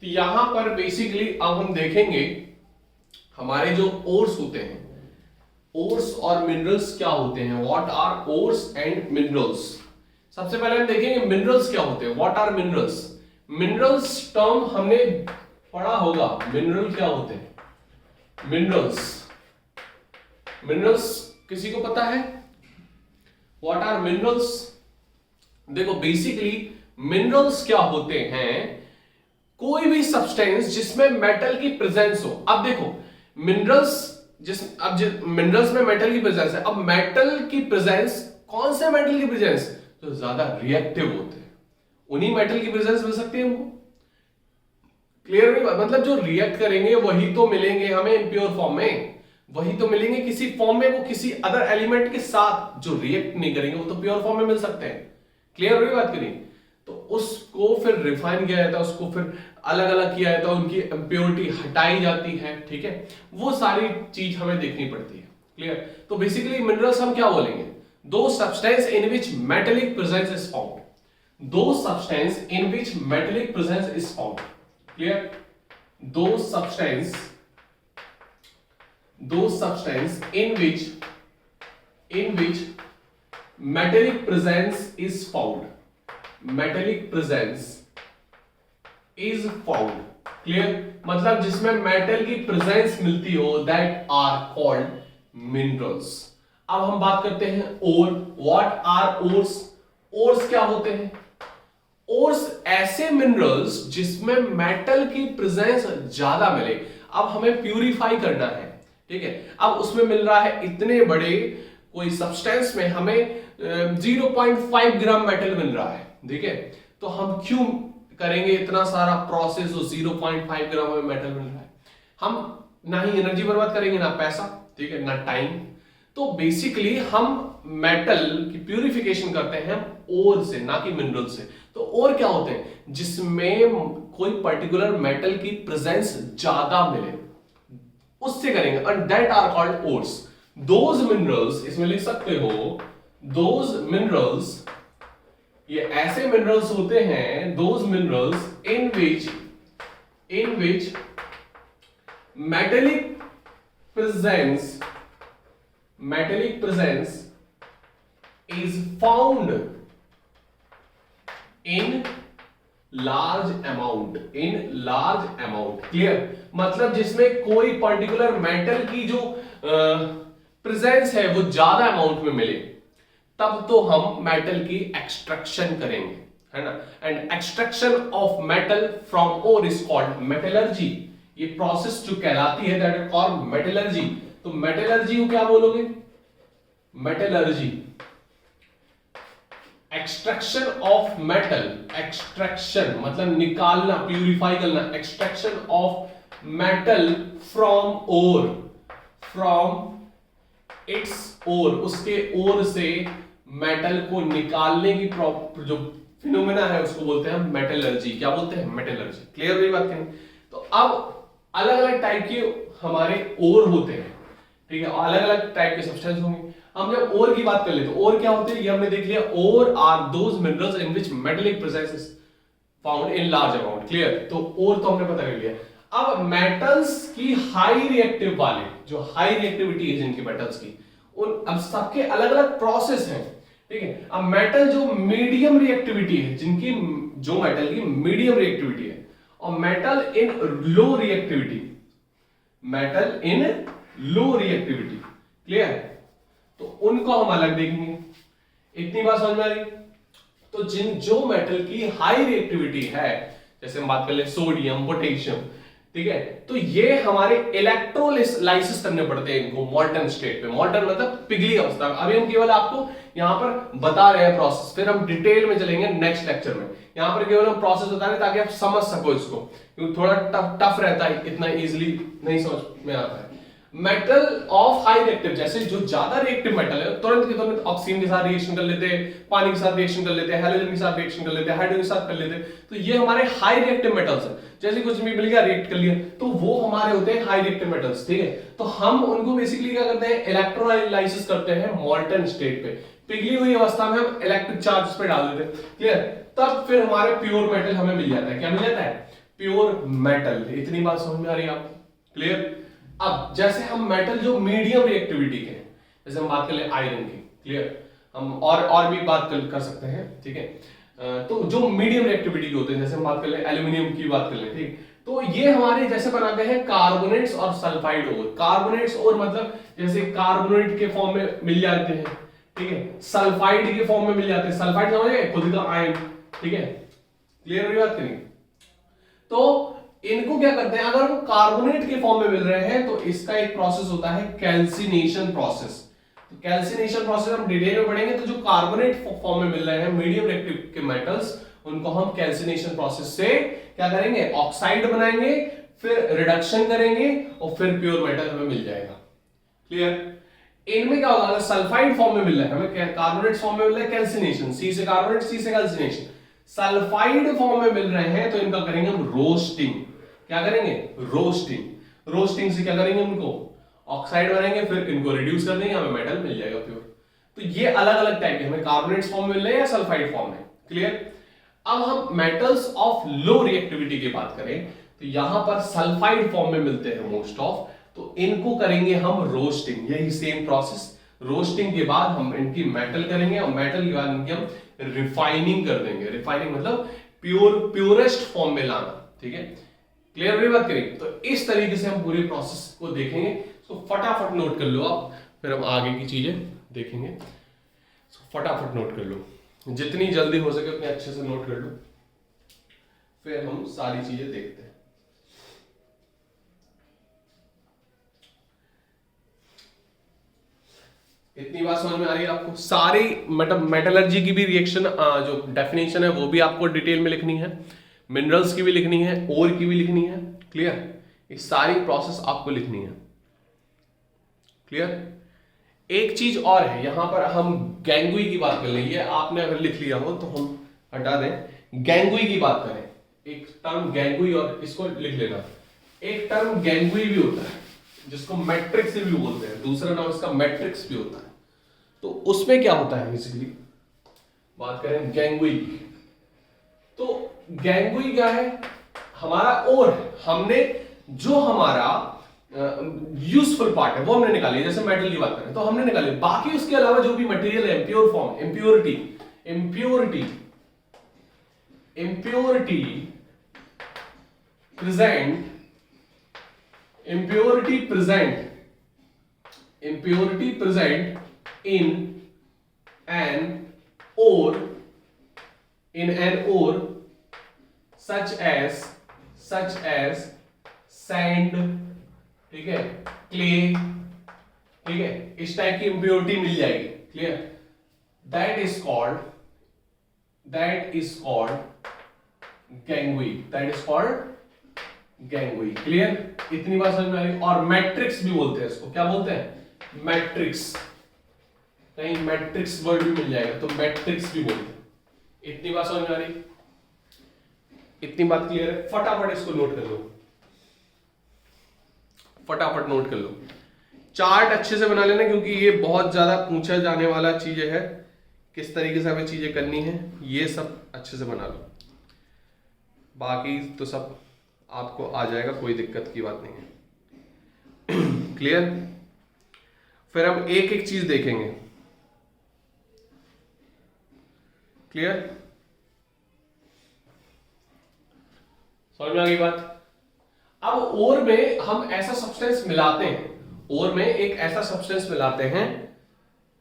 तो यहां पर बेसिकली अब हम देखेंगे हमारे जो ओर्स होते हैं, ओर्स और मिनरल्स क्या होते हैं, what are ores and minerals. सबसे पहले हम देखेंगे मिनरल्स क्या होते हैं, what are minerals. Minerals term हमने पढ़ा होगा, मिनरल क्या होते हैं, मिनरल्स। मिनरल्स किसी को पता है व्हाट आर मिनरल्स? देखो बेसिकली मिनरल्स क्या होते हैं, कोई भी सब्सटेंस जिसमें मेटल की प्रेजेंस हो। अब देखो मिनरल्स मिनरल्स में मेटल की प्रेजेंस है। अब मेटल की प्रेजेंस, कौन से मेटल की प्रेजेंस जो ज्यादा रिएक्टिव होते हैं, उन्हीं मेटल की प्रेजेंस मिल सकती है हमको। क्लियर नहीं? मतलब जो रिएक्ट करेंगे वही तो मिलेंगे हमें इम्प्योर फॉर्म में, वही तो मिलेंगे किसी फॉर्म में, वो किसी अदर एलिमेंट के साथ जो रिएक्ट नहीं करेंगे वो तो प्योर फॉर्म में मिल सकते हैं। क्लियर हो रही बात करें? तो उसको फिर रिफाइन किया जाता है, उसको फिर अलग अलग किया जाता है, उनकी इम्प्योरिटी हटाई जाती है, ठीक है, वो सारी चीज हमें देखनी पड़ती है। क्लियर? तो बेसिकली मिनरल्स हम क्या बोलेंगे, those substance in which metallic presence is found, those substance in which metallic presence is found. Clear? Those substance in which metallic presence is found, metallic presence is found। Clear? मतलब जिसमें metal की presence मिलती हो, that are called minerals. अब हम बात करते हैं ore. What are ores? Ores क्या होते हैं? ओर्स ऐसे मिनरल्स जिसमें मेटल की प्रेजेंस ज्यादा मिले। अब हमें प्यूरिफाई करना है, ठीक है, अब उसमें मिल रहा है इतने बड़े कोई सब्सटेंस में हमें 0.5 ग्राम मेटल मिल रहा है, ठीक है, तो हम क्यों करेंगे इतना सारा प्रोसेस, 0.5 ग्राम में मेटल मिल रहा है, हम ना ही एनर्जी बर्बाद करेंगे, ना पैसा, ठीक है, ना टाइम। तो बेसिकली हम मेटल की प्यूरिफिकेशन करते हैं ओर से, ना कि मिनरल से। तो ओर क्या होते हैं, जिसमें कोई पर्टिकुलर मेटल की प्रेजेंस ज्यादा मिले, उससे करेंगे, and that are called ores. Those minerals, इसमें लिख सकते हो दोज मिनरल्स, ये ऐसे मिनरल्स होते हैं, those minerals in which metallic presence is found in large amount, clear? मतलब जिसमें कोई पर्टिकुलर मेटल की जो प्रेजेंस है वो ज्यादा अमाउंट में मिले, तब तो हम मेटल की एक्सट्रैक्शन करेंगे, है ना। And extraction of metal from ore is called metallurgy. ये प्रोसेस जो कहलाती है दैट इज कॉल्ड मेटलर्जी। तो मेटलर्जी को क्या बोलोगे? Metallurgy, extraction of metal, extraction मतलब निकालना, प्यूरिफाई करना, extraction of metal from ore, from its ore, उसके ओर से मेटल को निकालने की जो फिनोमेना है उसको बोलते हैं मेटलर्जी। क्या बोलते हैं? मेटलर्जी। क्लियर हुई बात करें? तो अब अलग अलग टाइप के हमारे ओर होते हैं, ठीक है, अलग अलग टाइप के सब्सटेंस होंगे। हम जब ओर की बात कर ले तो ओर क्या होते हैं ये हमने देख लिया। Ore are those minerals in which metallic presence is found in large amount. Clear? तो ओर तो हमने पता कर लिया। अब मेटल्स की हाई रिएक्टिव वाले, जो हाई रिएक्टिविटी है जिनकी मेटल्स की, उन अब सबके अलग अलग प्रोसेस हैं, ठीक है। अब मेटल जो मीडियम रिएक्टिविटी है, जिनकी जो मेटल की मीडियम रिएक्टिविटी है, और मेटल इन लो रिएक्टिविटी, मेटल इन लो रिएक्टिविटी। क्लियर? तो उनको हम अलग देखेंगे। इतनी बात समझ में आ रही? तो जो मेटल की हाई रिएक्टिविटी है, जैसे हम बात कर ले सोडियम, पोटेशियम, ठीक है, तो ये हमारे इलेक्ट्रोलाइसिस करने पड़ते हैं इनको मॉल्टन स्टेट पे। मॉल्टन मतलब पिघली अवस्था। अभी हम केवल आपको यहां पर बता रहे हैं प्रोसेस, फिर हम डिटेल में चलेंगे नेक्स्ट लेक्चर में। यहां पर केवल हम प्रोसेस बता रहे हैं ताकि आप समझ सको इसको, क्योंकि थोड़ा टफ रहता है, इतना इजीली नहीं समझ में आता है। मेटल ऑफ हाई रिएक्टिव, जैसे जो ज्यादा रिएक्टिव मेटल है तुरंत के तुरंत ऑक्सीजन के साथ रिएक्शन कर लेते हैं, पानी के साथ रिएक्शन कर लेते हैं, हाइड्रोजन के साथ रिएक्शन कर लेते हैं, हाइड्रोजन के साथ कर लेते हैं। तो ये हमारे हाई रिएक्टिव मेटल्स हैं। जैसे कुछ भी मिल गया रिएक्ट कर लिया, तो वो हमारे होते हैं हाई रिएक्टिव मेटल्स, ठीक है। तो हम उनको बेसिकली क्या करते हैं, इलेक्ट्रोलाइसिस करते हैं मॉल्टन स्टेट पे। पिघली हुई अवस्था में हम इलेक्ट्रिक चार्ज पे डाल देते हैं, क्लियर। तब फिर हमारे प्योर मेटल हमें मिल जाता है। क्या मिल जाता है? Pure metal. इतनी बात समझ में आ रही है आपको? क्लियर। अब जैसे हम मेटल जो मीडियम रिएक्टिविटी के हैं, जैसे हम बात कर ले आयरन की, क्लियर, हम और भी बात कर सकते हैं, ठीक है। तो जो मीडियम रिएक्टिविटी के होते हैं, जैसे हम बात कर ले एल्यूमिनियम की बात कर ले, ठीक, तो ये हमारे जैसे बनाते हैं कार्बोनेट्स और सल्फाइड ओर। कार्बोनेट्स ओर मतलब जैसे कार्बोनेट के फॉर्म में मिल जाते हैं, ठीक है, सल्फाइड के फॉर्म में मिल जाते हैं। सल्फाइड समझे, खुद का आयन, ठीक है, क्लियर हुई बात करेंगे। तो इनको क्या करते हैं, अगर वो कार्बोनेट के फॉर्म में मिल रहे हैं तो इसका एक प्रोसेस होता है कैल्सिनेशन प्रोसेस। तो कैल्सिनेशन प्रोसेस हम डिटेल में पढ़ेंगे। तो जो कार्बोनेट फॉर्म में मिल रहे हैं मीडियम रिएक्टिव के मेटल्स, उनको हम कैल्सिनेशन प्रोसेस से क्या करेंगे, ऑक्साइड बनाएंगे, फिर रिडक्शन करेंगे और फिर प्योर मेटल हमें मिल जाएगा। क्लियर। इनमें क्या होगा, सल्फाइड फॉर्म में मिल रहा है हमें, कार्बोनेट फॉर्म में मिल रहा है कैल्सिनेशन, सी से कार्बोनेट, सी से कैल्सिनेशन। सल्फाइड फॉर्म में मिल रहे हैं तो इनका करेंगे हम रोस्टिंग। क्या करेंगे, रोस्टिंग। रोस्टिंग से क्या करेंगे, उनको ऑक्साइड बनाएंगे, फिर इनको रिड्यूस कर देंगे, हमें मेटल मिल जाएगा प्योर। तो ये अलग अलग टाइप के हमें कार्बोनेट फॉर्म में मिल रहे हैं या सल्फाइड फॉर्म में। क्लियर। अब हम मेटल्स ऑफ लो रिएक्टिविटी की बात करें तो यहां पर सल्फाइड फॉर्म में मिलते हैं मोस्ट ऑफ, तो इनको करेंगे हम रोस्टिंग। यही सेम प्रोसेस, रोस्टिंग के बाद हम इनकी मेटल करेंगे और मेटल के बाद इनकी हम रिफाइनिंग कर देंगे। रिफाइनिंग मतलब प्योरेस्ट फॉर्म में लाना, ठीक है, क्लियर हुई बात करें। तो इस तरीके से हम पूरे प्रोसेस को देखेंगे। तो फटाफट नोट कर लो आप, फिर हम आगे की चीजें देखेंगे। फटाफट नोट कर लो, जितनी जल्दी हो सके उतने अच्छे से नोट कर लो, फिर हम सारी चीजें देखते हैं। इतनी बात समझ में आ रही है आपको? सारी मेटलर्जी की भी रिएक्शन जो डेफिनेशन है वो भी आपको डिटेल में लिखनी है, मिनरल्स की भी लिखनी है, ओर की भी लिखनी है। क्लियर। ये सारी प्रोसेस आपको लिखनी है। क्लियर। एक चीज और है, यहां पर हम गैंगुई की बात कर लेंगे। आपने अगर लिख लिया हो तो हम हटा दें। गैंगुई की बात करें, एक टर्म गैंगुई, और इसको लिख लेना। एक टर्म गैंगुई भी होता है जिसको मैट्रिक्स भी बोलते हैं, दूसरा नाम इसका मैट्रिक्स भी होता है। तो उसमें क्या होता है, बेसिकली बात करें गैंगुई की, तो गैंगुई क्या है, हमारा ओर है, हमने जो हमारा यूजफुल पार्ट है वो हमने निकाली। जैसे मेटल की बात करें तो हमने निकाली, बाकी उसके अलावा जो भी मटेरियल है, impure form, impurity present in an ore such as sand, ठीक है, clay, ठीक है, इस टाइप की इम्प्योरिटी मिल जाएगी। Clear. That is called gangue. Clear. इतनी बात समझ में आ रही। और मैट्रिक्स भी बोलते हैं इसको, क्या बोलते हैं, मैट्रिक्स। कहीं मैट्रिक्स वर्ड भी मिल जाएगा तो मैट्रिक्स भी बोलते हैं। इतनी बात समझ में आ रही? इतनी बात क्लियर है? फटाफट इसको नोट कर लो, फटाफट नोट कर लो। चार्ट अच्छे से बना लेना क्योंकि ये बहुत ज्यादा पूछा जाने वाला चीजें है, किस तरीके से हमें चीजें करनी है, ये सब अच्छे से बना लो। बाकी तो सब आपको आ जाएगा, कोई दिक्कत की बात नहीं है। क्लियर। फिर हम एक एक चीज देखेंगे। क्लियर, समझ में आ गई बात? अब ओर में हम ऐसा सब्सटेंस मिलाते हैं, ओर में एक ऐसा सब्सटेंस मिलाते हैं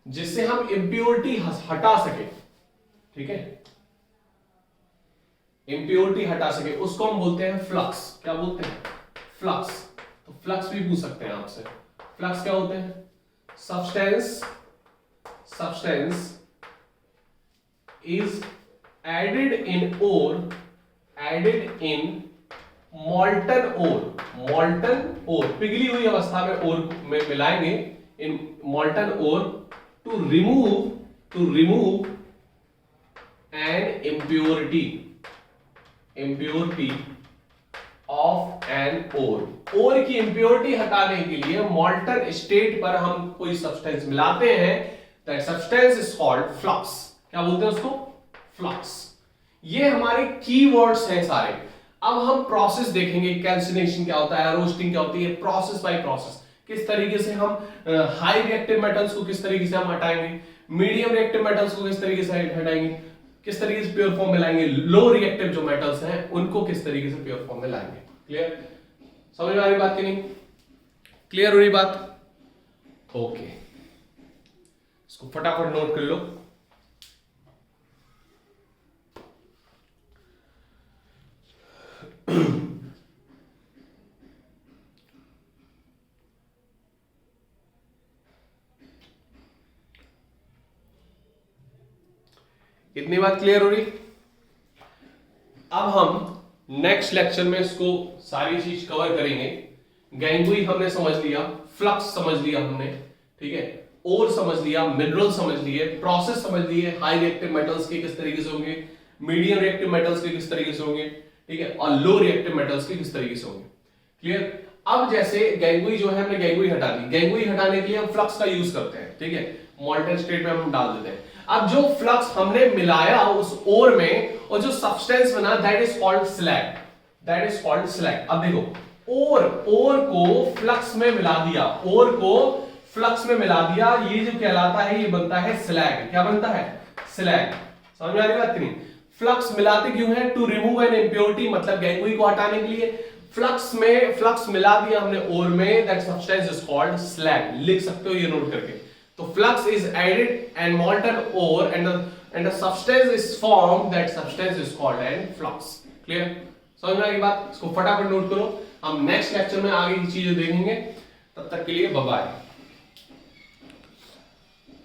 जिससे हम इंप्योरिटी हटा सके। ठीक है, इंप्योरिटी हटा सके, उसको हम बोलते हैं फ्लक्स। क्या बोलते हैं? फ्लक्स। तो फ्लक्स भी पूछ सकते हैं आपसे। फ्लक्स क्या होते हैं? substance is added in molten ore, पिघली हुई अवस्था में ओर में मिलाएंगे, इन molten ore to remove an impurity of an ore। ओर की इंप्योरिटी हटाने के लिए मॉल्टन स्टेट पर हम कोई सब्सटेंस मिलाते हैं, that substance is called flux. क्या बोलते हैं उसको? फ्लक्स। ये हमारे कीवर्ड्स हैं सारे। अब हम प्रोसेस देखेंगे, कैल्सिनेशन क्या होता है, रोस्टिंग क्या होती है, प्रोसेस बाय प्रोसेस, किस तरीके से हम हाई रिएक्टिव मेटल्स को किस तरीके से हम हटाएंगे, मीडियम रिएक्टिव मेटल्स को किस तरीके से हटाएंगे, किस तरीके से प्योर फॉर्म में लाएंगे, लो रिएक्टिव जो मेटल्स हैं उनको किस तरीके से प्योर फॉर्म में लाएंगे। क्लियर, समझ में आ रही बात की नहीं? क्लियर हो रही बात? ओके, इसको फटाफट नोट कर लो। इतनी बात क्लियर हो रही? अब हम नेक्स्ट लेक्चर में इसको सारी चीज कवर करेंगे। गैंगुई हमने समझ लिया, फ्लक्स समझ लिया हमने, ठीक है, और समझ लिया, मिनरल समझ लिए, प्रोसेस समझ लिए, हाई रिएक्टिव मेटल्स के किस तरीके से होंगे, मीडियम रिएक्टिव मेटल्स के किस तरीके से होंगे, ठीक है, और लो रिएक्टिव मेटल्स के किस तरीके से होंगे। क्लियर? अब जैसे गैंगुई जो है हमने गैंगुई हटा दी, गैंगुई हटाने के लिए हम फ्लक्स का यूज करते हैं, ठीक है, मोल्टेन स्टेट में हम डाल देते हैं। अब जो फ्लक्स हमने मिलाया उस ओर में और जो सब्सटेंस बना, that is called slag, that is called slag. अब देखो, ओर को फ्लक्स में मिला दिया, ओर को फ्लक्स में मिला दिया, ये जो कहलाता है ये बनता है स्लैग। क्या बनता है? स्लैग। समझ में आ रही बात नहीं? फ्लक्स मिलाते क्यों है? टू रिमूव एन इम्प्योरिटी, मतलब गैंगुई को हटाने के लिए। फ्लक्स मिला दिया हमने ओर में, that substance is called slag. लिख सकते हो ये नोट करके। तो flux is added and molten ore and the substance is formed, that substance is called an flux. Clear? समझ में आ गई बात? इसको फटाफट नोट करो। हम नेक्स्ट लेक्चर में आगे की चीजें देखेंगे। तब तक के लिए बाय बाय।